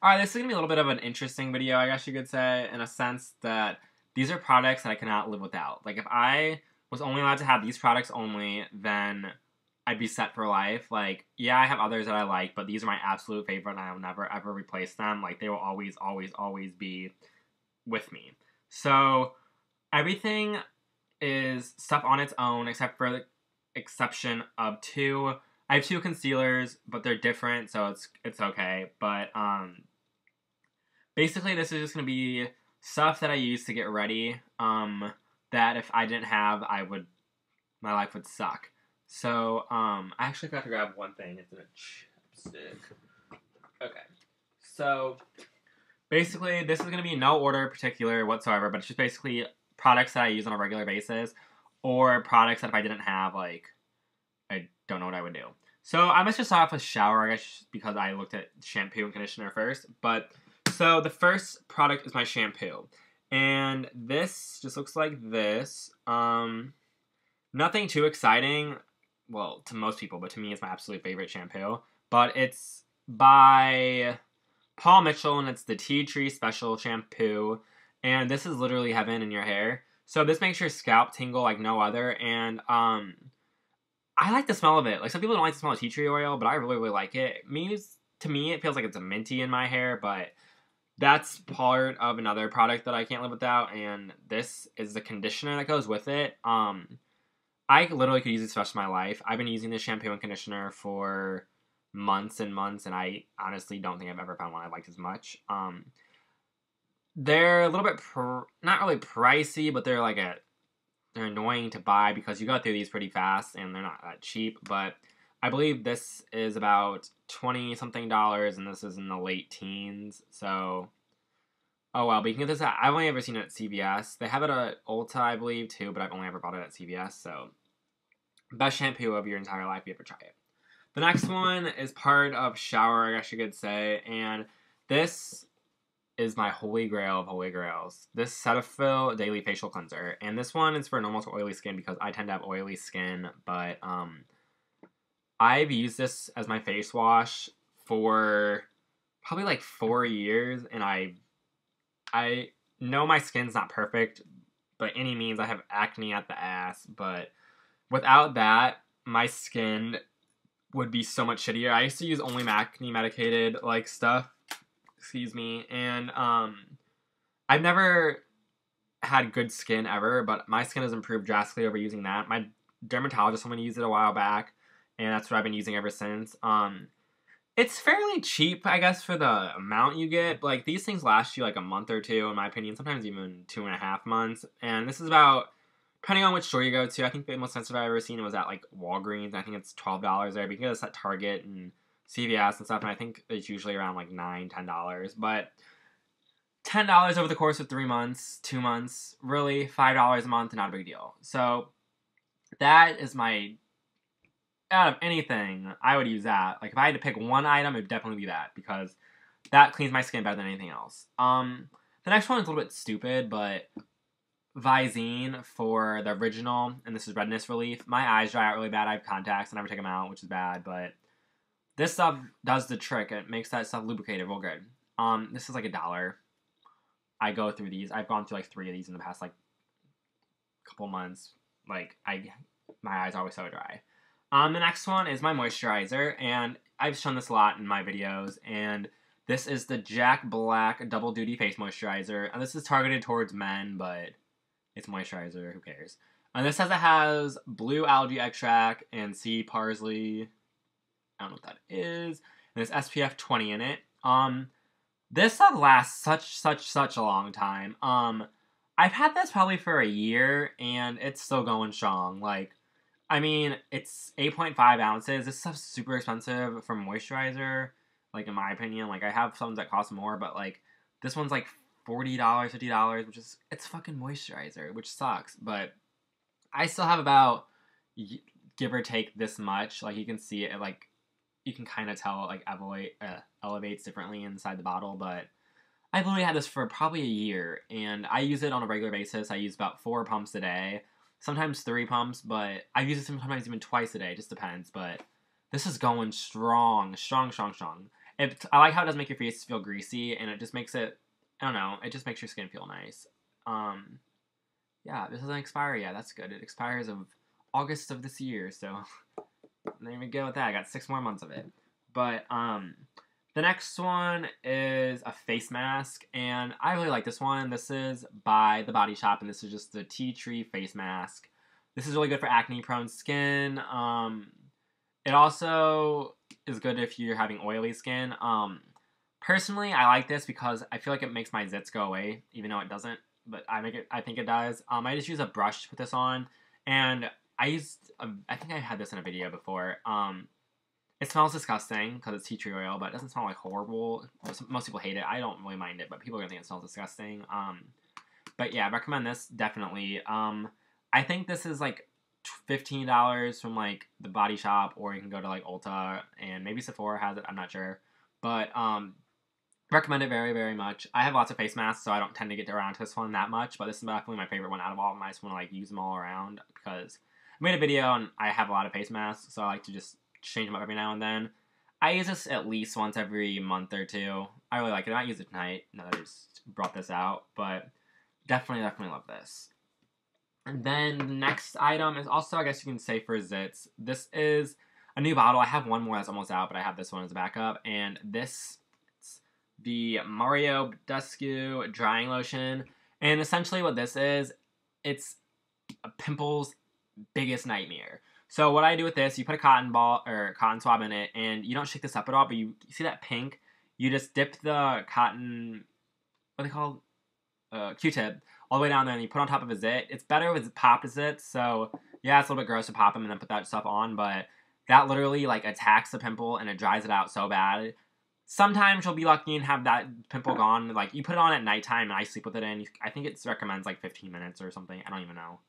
Alright, this is going to be a little bit of an interesting video, I guess you could say, in a sense that these are products that I cannot live without. Like, if I was only allowed to have these products only, then I'd be set for life. Like, yeah, I have others that I like, but these are my absolute favorite, and I will never, ever replace them. Like, they will always, always, always be with me. So, everything is stuff on its own, except for the exception of two. I have two concealers, but they're different, so it's okay. But, basically, this is just going to be stuff that I use to get ready, that if I didn't have, my life would suck. So, I actually forgot to grab one thing. It's in a chapstick. Okay. So, basically, this is going to be in no order particular whatsoever, but it's just basically products that I use on a regular basis, or products that if I didn't have, like, I don't know what I would do. So, I must just start off with shower, I guess, because I looked at shampoo and conditioner first, but... So, the first product is my shampoo. And this just looks like this. Nothing too exciting. Well, to most people, but to me, it's my absolute favorite shampoo. But it's by Paul Mitchell, and it's the Tea Tree Special Shampoo. And this is literally heaven in your hair. So, this makes your scalp tingle like no other. And, I like the smell of it. Like, some people don't like the smell of tea tree oil, but I really, really like it. To me, it feels like it's a minty in my hair, but... That's part of another product that I can't live without, and this is the conditioner that goes with it. I literally could use this for the rest of my life. I've been using this shampoo and conditioner for months and months, and I honestly don't think I've ever found one I liked as much. They're a little bit, not really pricey, but they're annoying to buy because you go through these pretty fast, and they're not that cheap, but... I believe this is about $20-something, and this is in the late teens, so... Oh, well, but you can get this at... I've only ever seen it at CVS. They have it at Ulta, I believe, too, but I've only ever bought it at CVS, so... Best shampoo of your entire life if you ever try it. The next one is part of shower, I guess you could say, and this is my holy grail of holy grails. This Cetaphil Daily Facial Cleanser, and this one is for normal to oily skin because I tend to have oily skin, but, I've used this as my face wash for probably like 4 years, and I know my skin's not perfect by any means. I have acne at the ass, but without that, my skin would be so much shittier. I used to use only acne medicated like stuff, excuse me, and I've never had good skin ever, but my skin has improved drastically over using that. My dermatologist told me to use it a while back, and that's what I've been using ever since. It's fairly cheap, I guess, for the amount you get. Like, these things last you, like, a month or two, in my opinion. Sometimes even 2.5 months. And this is about, depending on which store you go to, I think the most expensive I've ever seen was at, like, Walgreens. I think it's $12 there. But you can get this at Target and CVS and stuff. And I think it's usually around, like, $9, $10. But $10 over the course of 3 months, 2 months, really, $5 a month, not a big deal. So, that is my... Out of anything, I would use that. Like, if I had to pick one item, it would definitely be that, because that cleans my skin better than anything else. The next one is a little bit stupid, but Visine for the original, and this is redness relief. My eyes dry out really bad. I have contacts. I never take them out, which is bad, but this stuff does the trick. It makes that stuff lubricated real good. This is like $1. I go through these. I've gone through like 3 of these in the past, like, couple months. Like, my eyes are always so dry. The next one is my moisturizer, and I've shown this a lot in my videos, and this is the Jack Black Double Duty Face Moisturizer, and this is targeted towards men, but it's moisturizer, who cares. And this says it has blue algae extract and sea parsley, I don't know what that is, and it's SPF 20 in it. This stuff lasts such a long time. I've had this probably for a year, and it's still going strong, like... I mean, it's 8.5 ounces. This stuff's super expensive for moisturizer, like, in my opinion. Like, I have some that cost more, but, like, this one's, like, $40, $50, which is, it's fucking moisturizer, which sucks. But I still have about, give or take, this much. Like, you can see it, like, you can kind of tell it, like, elevates differently inside the bottle, but I've literally had this for probably a year, and I use it on a regular basis. I use about 4 pumps a day. Sometimes 3 pumps, but I use it sometimes even twice a day. It just depends, but this is going strong. I like how it doesn't make your face feel greasy, and it just makes it, I don't know, it just makes your skin feel nice. Yeah, this doesn't expire yet. That's good. It expires of August of this year, so there we go with that. I got 6 more months of it. But the next one is a face mask, and I really like this one. This is by The Body Shop, and this is just the tea tree face mask. This is really good for acne-prone skin. It also is good if you're having oily skin. Personally, I like this because I feel like it makes my zits go away, even though it doesn't. But I think it does. I just use a brush to put this on, and I think I had this in a video before. It smells disgusting because it's tea tree oil, but it doesn't smell like horrible. Most people hate it. I don't really mind it, but people are gonna think it smells disgusting. But yeah, I recommend this definitely. I think this is like $15 from like the Body Shop, or you can go to like Ulta, and maybe Sephora has it. I'm not sure, but recommend it very, very much. I have lots of face masks, so I don't tend to get around to this one that much, but this is definitely my favorite one out of all of them. I just want to like use them all around because I made a video and I have a lot of face masks, so I like to just change them up every now and then. I use this at least once every month or two. I really like it. I might use it tonight now that I just brought this out, but definitely love this. And then the next item is also, I guess you can say, for zits. This is a new bottle. I have one more that's almost out, but I have this one as a backup, and this the Mario Badescue drying lotion, and essentially what this is, it's a pimple's biggest nightmare. So what I do with this, you put a cotton ball or cotton swab in it, and you don't shake this up at all, but you see that pink, you just dip the cotton, what are they called, Q-tip, all the way down there, and you put on top of a zit. It's better with popped zits, so yeah, it's a little bit gross to pop them and then put that stuff on, but that literally like attacks the pimple and it dries it out so bad. Sometimes you'll be lucky and have that pimple gone. Like, you put it on at nighttime and I sleep with it in. I think it recommends like 15 minutes or something. I don't even know.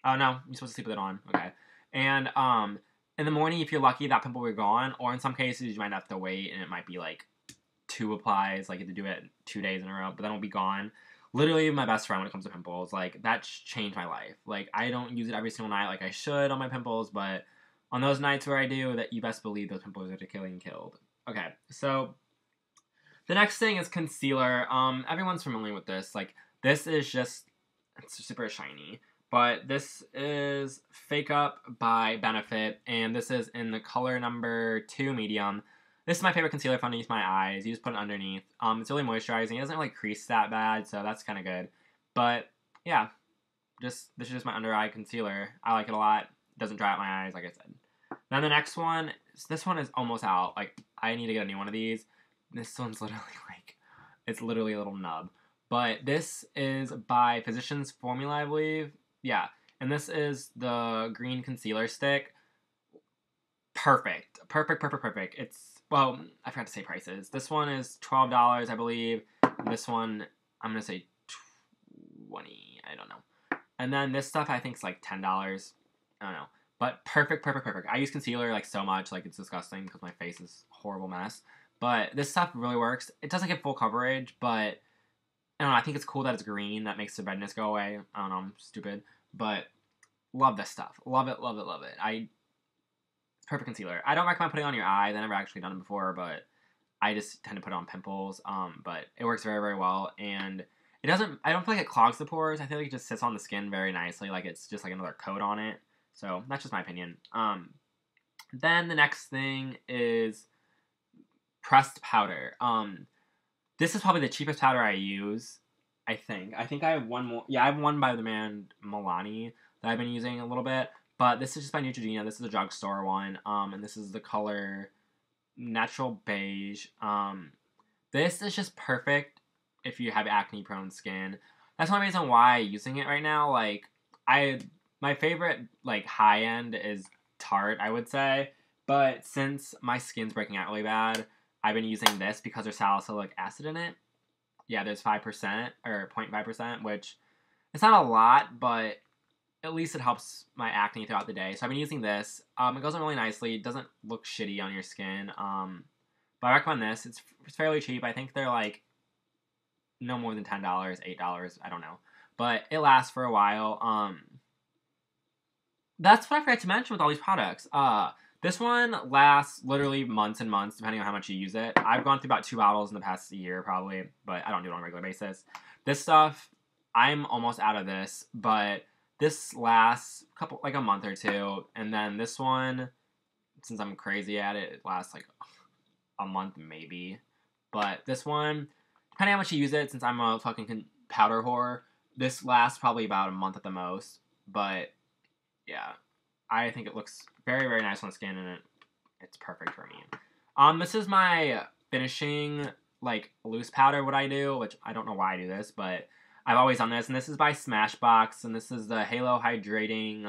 Oh, no. You're supposed to sleep with it on. Okay. And in the morning, if you're lucky, that pimple will be gone. Or in some cases, you might have to wait and it might be like 2 applies. Like, you have to do it 2 days in a row. But then it'll be gone. Literally my best friend when it comes to pimples. Like, that's changed my life. Like, I don't use it every single night like I should on my pimples, but on those nights where I do, that you best believe those pimples are getting killed. Okay, so the next thing is concealer. Everyone's familiar with this. Like, this is just, it's super shiny. But this is Fake Up by Benefit, and this is in the color number 2 medium. This is my favorite concealer if I'm going to use my eyes. You just put it underneath. It's really moisturizing. It doesn't really crease that bad, so that's kind of good. But yeah, this is just my under eye concealer. I like it a lot. Doesn't dry out my eyes, like I said. Then the next one, this one is almost out. Like, I need to get a new one of these. This one's literally like, it's literally a little nub. But this is by Physicians Formula, I believe. Yeah, and this is the green concealer stick. Perfect. It's, well, I forgot to say prices. This one is $12, I believe. This one, I'm going to say 20, I don't know. And then this stuff, I think, is like $10. I don't know. But perfect. I use concealer like so much, like it's disgusting because my face is a horrible mess. But this stuff really works. It doesn't get full coverage, but I don't know, I think it's cool that it's green. That makes the redness go away. I don't know, I'm stupid. But love this stuff. Love it. Perfect concealer. I don't recommend putting it on your eyes. I've never actually done it before, but I just tend to put it on pimples. But it works very, very well. And it doesn't, I don't feel like it clogs the pores. I feel like it just sits on the skin very nicely. Like it's just like another coat on it. So that's just my opinion. Then the next thing is pressed powder. This is probably the cheapest powder I use, I think. I think I have one more. Yeah, I have one by the brand Milani that I've been using a little bit. But this is just by Neutragina. This is a drugstore one. And this is the color Natural Beige. This is just perfect if you have acne-prone skin. That's one reason why I'm using it right now. Like, my favorite, like, high-end is Tarte, I would say. But since my skin's breaking out really bad, I've been using this because there's salicylic acid in it. Yeah, there's 5%, or 0.5%, which it's not a lot, but at least it helps my acne throughout the day. So I've been using this. It goes on really nicely. It doesn't look shitty on your skin. But I recommend this. It's fairly cheap. I think they're, like, no more than $10, $8, I don't know. But it lasts for a while. That's what I forgot to mention with all these products. This one lasts literally months and months, depending on how much you use it. I've gone through about 2 bottles in the past year, probably, but I don't do it on a regular basis. This stuff, I'm almost out of this, but this lasts like a month or two, and then this one, since I'm crazy at it, it lasts like a month maybe. But this one, depending on how much you use it, since I'm a fucking powder whore, this lasts probably about a month at the most. But yeah, I think it looks very, very nice on the skin, and it's perfect for me. This is my finishing, like, loose powder, what I do, which I don't know why I do this, but I've always done this, and this is by Smashbox, and this is the Halo Hydrating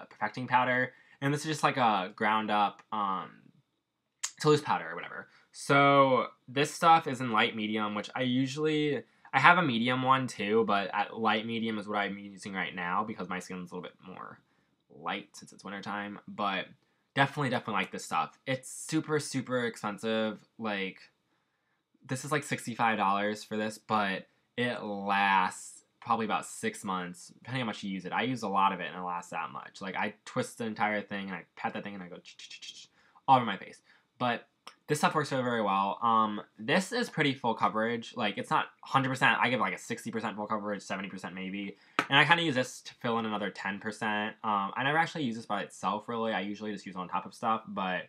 Perfecting Powder, and this is just like a ground up, it's a loose powder or whatever. So, this stuff is in light medium, which I have a medium one too, but at light medium is what I'm using right now, because my skin's a little bit more light since it's wintertime, but definitely like this stuff. It's super, super expensive. Like, this is like $65 for this, but it lasts probably about 6 months, depending on how much you use it. I use a lot of it, and it lasts that much. Like, I twist the entire thing, and I pat that thing, and I go all over my face. But this stuff works very, very well. This is pretty full coverage. Like, it's not 100%. I give like a 60% full coverage, 70% maybe. And I kind of use this to fill in another 10%. I never actually use this by itself, really. I usually just use it on top of stuff. But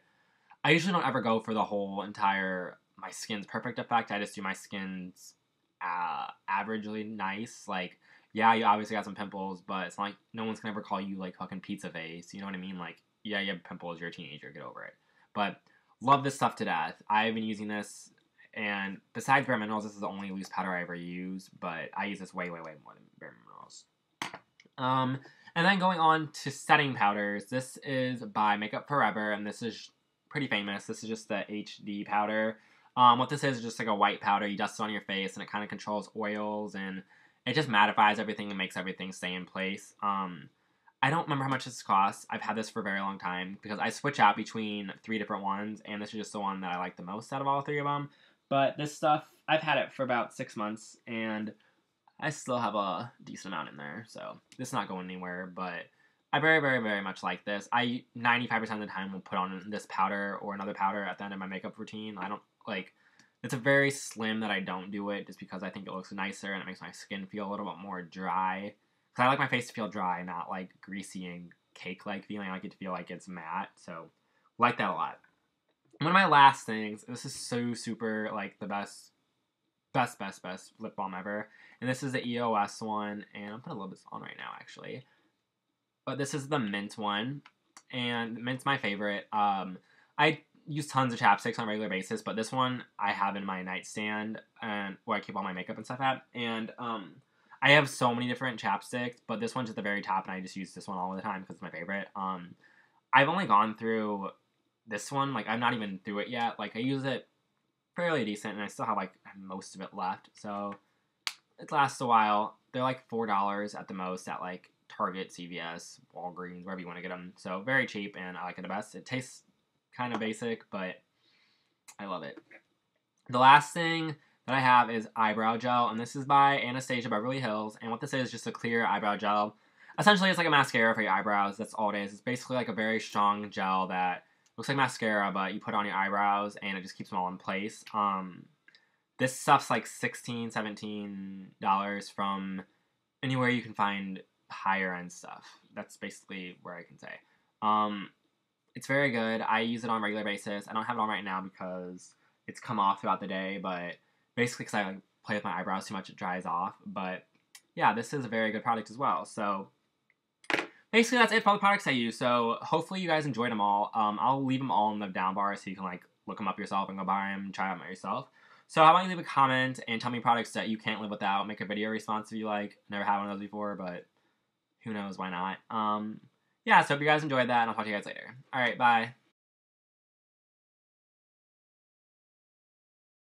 I usually don't ever go for the whole entire my skin's perfect effect. I just do my skin's averagely nice. Like, yeah, you obviously got some pimples, but it's not like no one's gonna ever call you, like, fucking pizza face. You know what I mean? Like, yeah, you have pimples. You're a teenager. Get over it. But love this stuff to death. I've been using this, and besides Bare Minerals, this is the only loose powder I ever use, but I use this way, way, way more than Bare Minerals. And then going on to setting powders, this is by Makeup Forever, and this is pretty famous. This is just the HD powder. What this is just like a white powder. You dust it on your face, and it kind of controls oils, and it just mattifies everything and makes everything stay in place. I don't remember how much this costs. I've had this for a very long time because I switch out between 3 different ones, and this is just the one that I like the most out of all 3 of them. But this stuff, I've had it for about 6 months, and I still have a decent amount in there, so this is not going anywhere, but I very, very, very much like this. I 95% of the time will put on this powder or another powder at the end of my makeup routine. I don't, like, it's a very slim that I don't do it just because I think it looks nicer and it makes my skin feel a little bit more dry. Because I like my face to feel dry, not, like, greasy and cake-like feeling. I like it to feel like it's matte, so like that a lot. One of my last things, this is so super, like, the best lip balm ever. And this is the EOS one, and I'm putting a little bit on right now, actually. But this is the mint one, and mint's my favorite. I use tons of chapsticks on a regular basis, but this one I have in my nightstand, and where I keep all my makeup and stuff at. And I have so many different chapsticks, but this one's at the very top, and I just use this one all the time because it's my favorite. I've only gone through this one, like, I'm not even through it yet. Like, I use it fairly decent, and I still have, like, most of it left, so it lasts a while. They're like $4 at the most at, like, Target, CVS, Walgreens, wherever you want to get them. So very cheap, and I like it the best. It tastes kind of basic, but I love it. The last thing that I have is eyebrow gel, and this is by Anastasia Beverly Hills. And what this is just a clear eyebrow gel. Essentially, it's like a mascara for your eyebrows. That's all it is. It's basically like a very strong gel that looks like mascara, but you put it on your eyebrows, and it just keeps them all in place. This stuff's like $16, $17 from anywhere you can find higher end stuff. That's basically where I can say. It's very good. I use it on a regular basis. I don't have it on right now because it's come off throughout the day, but basically because I like play with my eyebrows too much, it dries off. But yeah, this is a very good product as well. So basically that's it for all the products I use. So hopefully you guys enjoyed them all. I'll leave them all in the down bar so you can like look them up yourself and go buy them and try them out yourself. So how about you leave a comment and tell me products that you can't live without. Make a video response if you like. Never had one of those before, but who knows, why not? Yeah, so hope you guys enjoyed that, and I'll talk to you guys later. Alright, bye.